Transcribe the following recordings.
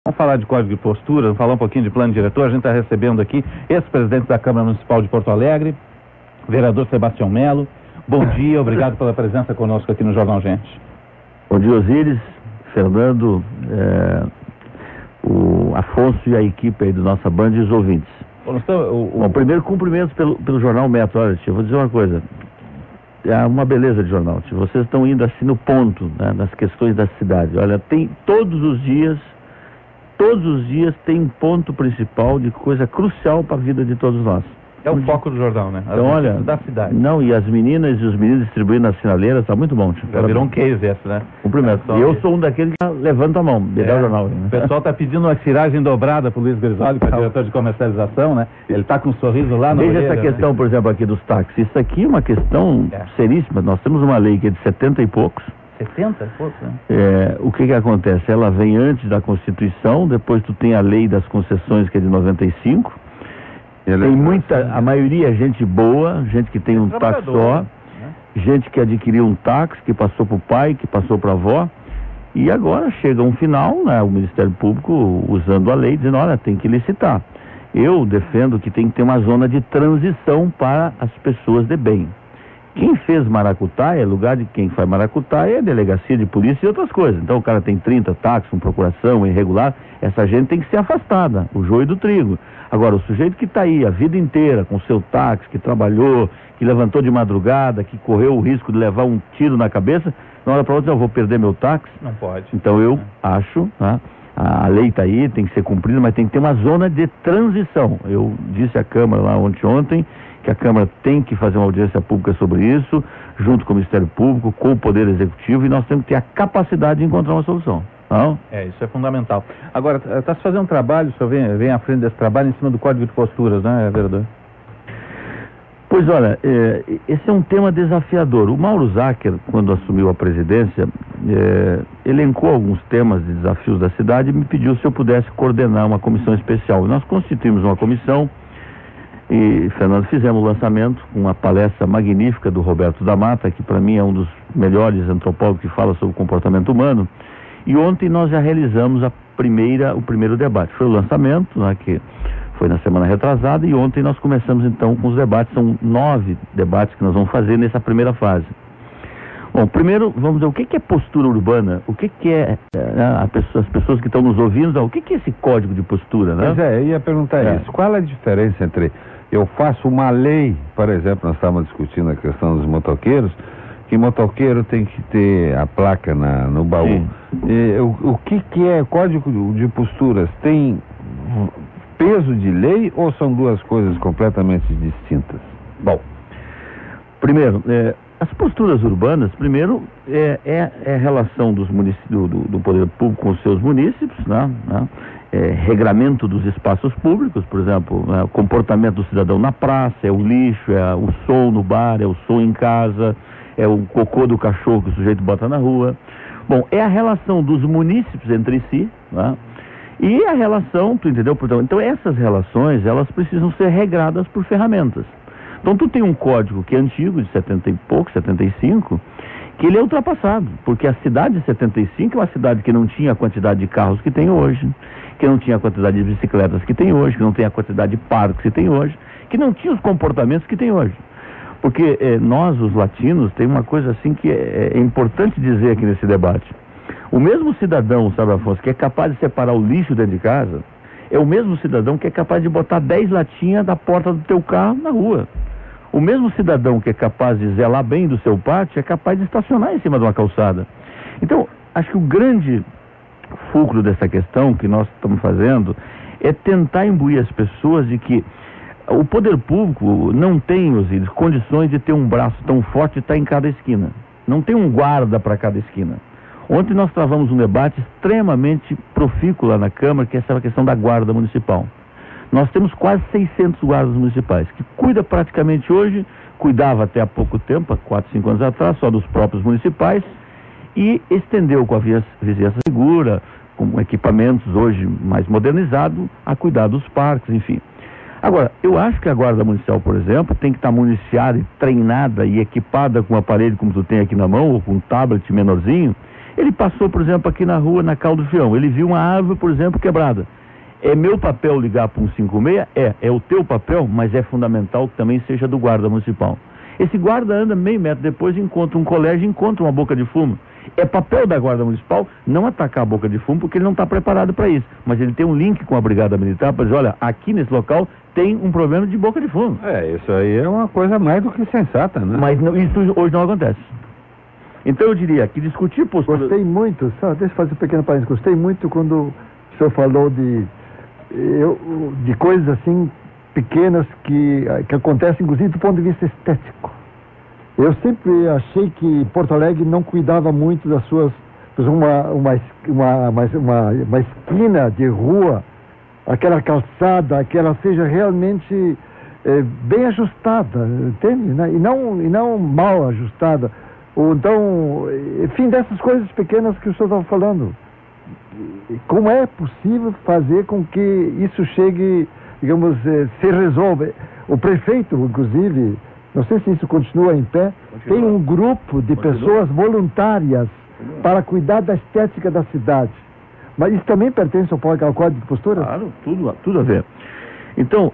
Vamos falar de código de postura, vamos falar um pouquinho de plano diretor. A gente está recebendo aqui ex-presidente da Câmara Municipal de Porto Alegre, vereador Sebastião Melo. Bom dia, obrigado pela presença conosco aqui no Jornal Gente. Bom dia, Osíris, Fernando, o Afonso e a equipe aí do nossa Band e os ouvintes. Bom, primeiro, cumprimentos pelo Jornal Metro. Olha, tio, vou dizer uma coisa. É uma beleza de jornal, tio. Vocês estão indo assim no ponto, né, nas questões da cidade. Olha, tem todos os dias tem um ponto principal de coisa crucial para a vida de todos nós. É o foco do jornal, né? Então, olha, da cidade. Não, e as meninas e os meninos distribuindo nas sinaleiras, tá muito bom, tio. Já virou um case esse, né? Cumprimento. E eu sou um daqueles que levanta a mão, me dá o jornal. Né? O pessoal tá pedindo uma tiragem dobrada pro Luiz Grisoli, que é diretor de comercialização, né? Ele tá com um sorriso lá no Veja essa questão, por exemplo, aqui dos táxis. Isso aqui é uma questão seríssima. Nós temos uma lei que é de 70 e poucos. 70 e poucos, né? O que acontece? Ela vem antes da Constituição, depois tu tem a lei das concessões, que é de 95. Tem a maioria é gente boa, gente que tem um táxi só, né? Gente que adquiriu um táxi, que passou para o pai, que passou para a avó, e agora chega um final, né? O Ministério Público usando a lei, dizendo, olha, tem que licitar. Eu defendo que tem que ter uma zona de transição para as pessoas de bem. Quem fez maracutaia, lugar de quem faz maracutaia é delegacia de polícia e outras coisas. Então o cara tem 30 táxis, uma procuração irregular, essa gente tem que ser afastada, o joio do trigo. Agora, o sujeito que está aí a vida inteira com seu táxi, que trabalhou, que levantou de madrugada, que correu o risco de levar um tiro na cabeça, na hora para outra, eu vou perder meu táxi. Não pode. Então eu acho, né, a lei está aí, tem que ser cumprida, mas tem que ter uma zona de transição. Eu disse à Câmara lá ontem, que a Câmara tem que fazer uma audiência pública sobre isso, junto com o Ministério Público, com o Poder Executivo, e nós temos que ter a capacidade de encontrar uma solução. Não? Isso é fundamental. Agora, está se fazendo um trabalho, o senhor vem à frente desse trabalho em cima do Código de Posturas, né, vereador? Pois olha, esse é um tema desafiador. O Mauro Zacher, quando assumiu a presidência, elencou alguns temas de desafios da cidade e me pediu se eu pudesse coordenar uma comissão especial. Nós constituímos uma comissão e, Fernando, fizemos o lançamento com uma palestra magnífica do Roberto da Mata, que para mim é um dos melhores antropólogos que fala sobre o comportamento humano. E ontem nós já realizamos o primeiro debate. Foi o lançamento, né, que foi na semana retrasada, e ontem nós começamos então com os debates. São 9 debates que nós vamos fazer nessa primeira fase. Bom, primeiro vamos ver o que é postura urbana, o que é as pessoas que estão nos ouvindo, o que é esse código de postura, né? Pois eu ia perguntar isso. Qual é a diferença entre eu faço uma lei, por exemplo, nós estávamos discutindo a questão dos motoqueiros, que motoqueiro tem que ter a placa no baú. O que é código de posturas? Tem peso de lei ou são duas coisas completamente distintas? Bom, primeiro, as posturas urbanas, primeiro, é a relação dos do poder público com os seus munícipes, né? Regramento dos espaços públicos, por exemplo, o comportamento do cidadão na praça, é o lixo, é o som no bar, é o som em casa, é o cocô do cachorro que o sujeito bota na rua. Bom, é a relação dos munícipes entre si, né? E a relação, tu entendeu? Então essas relações, elas precisam ser regradas por ferramentas. Então tu tem um código que é antigo, de 70 e pouco, 75, que ele é ultrapassado, porque a cidade de 75 é uma cidade que não tinha a quantidade de carros que tem hoje, que não tinha a quantidade de bicicletas que tem hoje, que não tem a quantidade de parques que tem hoje, que não tinha os comportamentos que tem hoje. Porque nós, os latinos, tem uma coisa assim que é importante dizer aqui nesse debate. O mesmo cidadão, sabe, Afonso, que é capaz de separar o lixo dentro de casa, é o mesmo cidadão que é capaz de botar 10 latinhas da porta do teu carro na rua. O mesmo cidadão que é capaz de zelar bem do seu pátio é capaz de estacionar em cima de uma calçada. Então, acho que o grande fulcro dessa questão que nós estamos fazendo é tentar imbuir as pessoas de que o poder público não tem, Osíris, condições de ter um braço tão forte e estar em cada esquina. Não tem um guarda para cada esquina. Ontem nós travamos um debate extremamente profícuo lá na Câmara, que é essa questão da guarda municipal. Nós temos quase 600 guardas municipais, que cuida praticamente hoje, cuidava até há pouco tempo, há 4, 5 anos atrás, só dos próprios municipais, e estendeu com a vizinhança segura, com equipamentos hoje mais modernizados, a cuidar dos parques, enfim. Agora, eu acho que a Guarda Municipal, por exemplo, tem que estar municiada e treinada e equipada com um aparelho como tu tem aqui na mão, ou com um tablet menorzinho, Ele passou, por exemplo, aqui na rua, na Caldo Fião, ele viu uma árvore, por exemplo, quebrada. É meu papel ligar para 156? É o teu papel, mas é fundamental que também seja do guarda municipal. Esse guarda anda meio metro depois, encontra um colégio, encontra uma boca de fumo. É papel da guarda municipal não atacar a boca de fumo, porque ele não está preparado para isso. Mas ele tem um link com a brigada militar para dizer, olha, aqui nesse local tem um problema de boca de fumo. Isso aí é uma coisa mais do que sensata, né? Mas isso hoje não acontece. Então eu diria que discutir postura... Gostei muito, só deixa eu fazer um pequeno parênteses, gostei muito quando o senhor falou de coisas assim pequenas que acontecem inclusive do ponto de vista estético. Eu sempre achei que Porto Alegre não cuidava muito das suas... uma esquina de rua, aquela calçada, que ela seja realmente bem ajustada, entende? E não mal ajustada. Ou então, enfim, dessas coisas pequenas que o senhor estava falando. Como é possível fazer com que isso chegue, digamos, se resolva? O prefeito, inclusive, não sei se isso continua em pé, tem um grupo de pessoas voluntárias para cuidar da estética da cidade. Mas isso também pertence ao Código de Postura? Claro, tudo a ver. Então,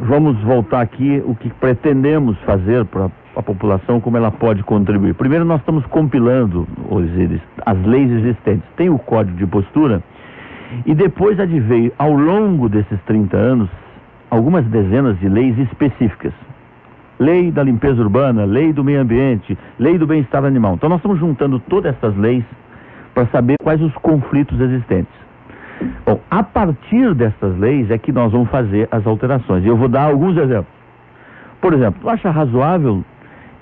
vamos voltar aqui o que pretendemos fazer para a população, como ela pode contribuir. Primeiro, nós estamos compilando as leis existentes. Tem o Código de Postura e depois adveio, ao longo desses 30 anos, algumas dezenas de leis específicas. Lei da limpeza urbana, lei do meio ambiente, lei do bem-estar animal. Então nós estamos juntando todas essas leis para saber quais os conflitos existentes. Bom, a partir dessas leis é que nós vamos fazer as alterações. E eu vou dar alguns exemplos. Por exemplo, tu acha razoável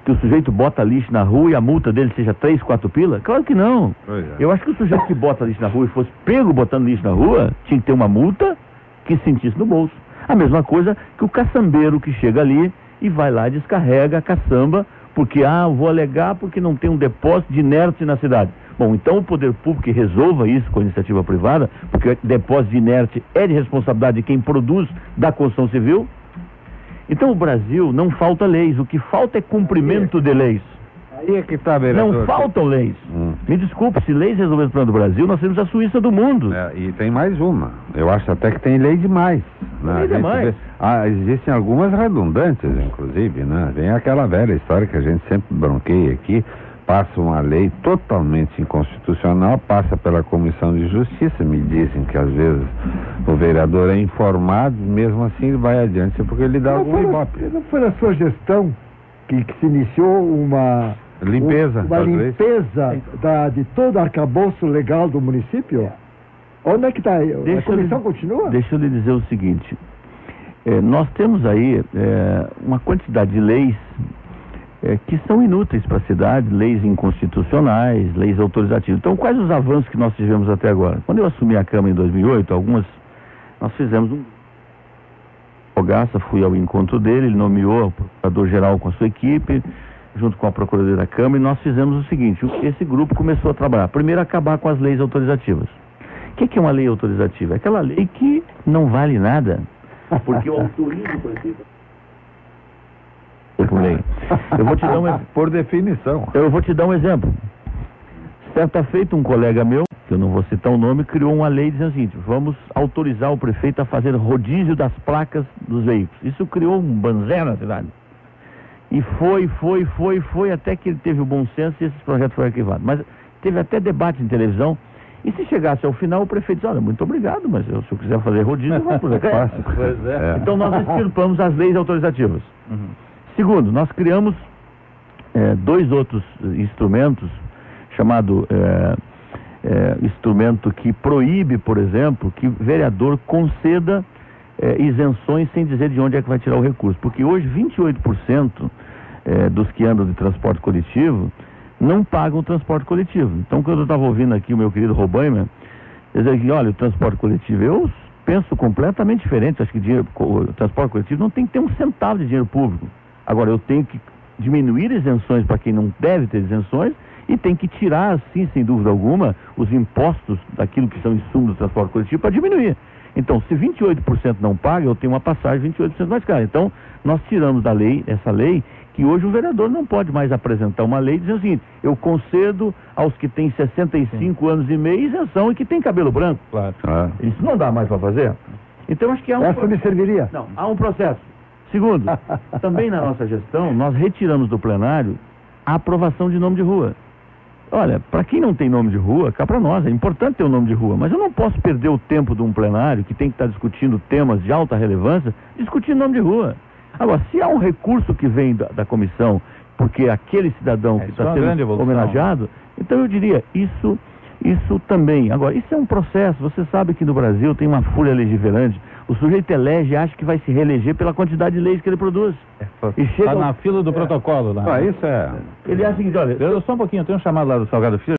que o sujeito bota lixo na rua e a multa dele seja 3, 4 pila? Claro que não. Eu acho que o sujeito que bota lixo na rua e fosse pego botando lixo na rua, tinha que ter uma multa que sentisse no bolso. A mesma coisa que o caçambeiro que chega ali e vai lá e descarrega a caçamba, porque, eu vou alegar porque não tem um depósito de inerte na cidade. Bom, então o poder público que resolva isso com a iniciativa privada, porque depósito de inerte é de responsabilidade de quem produz da construção civil. Então o Brasil não falta leis, o que falta é cumprimento de leis. Aí é que está, vereador. Não faltam leis. Me desculpe, se leis resolverem o problema do Brasil, nós temos a Suíça do mundo. E tem mais uma. Eu acho até que tem lei demais. Né? Lei demais. Existem algumas redundantes, inclusive, né? Vem aquela velha história que a gente sempre bronqueia aqui. Passa uma lei totalmente inconstitucional, passa pela Comissão de Justiça, me dizem que às vezes o vereador é informado, mesmo assim ele vai adiante, porque ele dá algum ibope. Não foi na sua gestão que se iniciou uma limpeza de todo o arcabouço legal do município? Onde é que está? A comissão continua? Deixa eu lhe dizer o seguinte, nós temos aí uma quantidade de leis que são inúteis para a cidade, leis inconstitucionais, leis autorizativas. Então, quais os avanços que nós tivemos até agora? Quando eu assumi a Câmara em 2008, nós fizemos Fogaça, fui ao encontro dele, ele nomeou o procurador-geral com a sua equipe, junto com a Procuradoria da Câmara, e nós fizemos o seguinte, esse grupo começou a trabalhar. Primeiro, acabar com as leis autorizativas. O que é uma lei autorizativa? É aquela lei que não vale nada, porque o autoriza o prefeito. Por lei. Eu vou te dar por definição. Eu vou te dar um exemplo. Certa feita, um colega meu, que eu não vou citar o nome, criou uma lei dizendo o seguinte: vamos autorizar o prefeito a fazer rodízio das placas dos veículos. Isso criou um banzé na cidade. E foi, até que ele teve o bom senso e esse projeto foi arquivado. Mas teve até debate em televisão. E se chegasse ao final, o prefeito disse: olha, muito obrigado, mas se eu quiser fazer rodízio, eu vou fazer. Então nós extirpamos as leis autorizativas. Segundo, nós criamos 2 outros instrumentos, chamado instrumento que proíbe, por exemplo, que vereador conceda isenções sem dizer de onde é que vai tirar o recurso. Porque hoje 28% dos que andam de transporte coletivo não pagam o transporte coletivo. Então, quando eu estava ouvindo aqui o meu querido Robaima dizer que, olha, o transporte coletivo, eu penso completamente diferente. Acho que o transporte coletivo não tem que ter um centavo de dinheiro público. Agora, eu tenho que diminuir isenções para quem não deve ter isenções e tem que tirar, sim, sem dúvida alguma, os impostos daquilo que são insumos do transporte coletivo para diminuir. Então, se 28% não paga, eu tenho uma passagem 28% mais cara. Então, nós tiramos da lei, essa lei, que hoje o vereador não pode mais apresentar uma lei dizendo o seguinte: eu concedo aos que têm 65 anos e meio isenção e que têm cabelo branco. Claro. Isso não dá mais para fazer. Então, acho que há um... Essa me serviria. Não, há um processo. Segundo, também na nossa gestão, nós retiramos do plenário a aprovação de nome de rua. Olha, para quem não tem nome de rua, cá para nós, é importante ter o nome de rua, mas eu não posso perder o tempo de um plenário que tem que estar discutindo temas de alta relevância, discutindo nome de rua. Agora, se há um recurso que vem da comissão, porque aquele cidadão que está sendo homenageado, então eu diria, isso também. Agora, isso é um processo. Você sabe que no Brasil tem uma fúria legislante. O sujeito elege e acha que vai se reeleger pela quantidade de leis que ele produz. E chega na fila do protocolo lá. Isso é... Ele acha que, olha... Só um pouquinho, tem um chamado lá do Salgado Filho.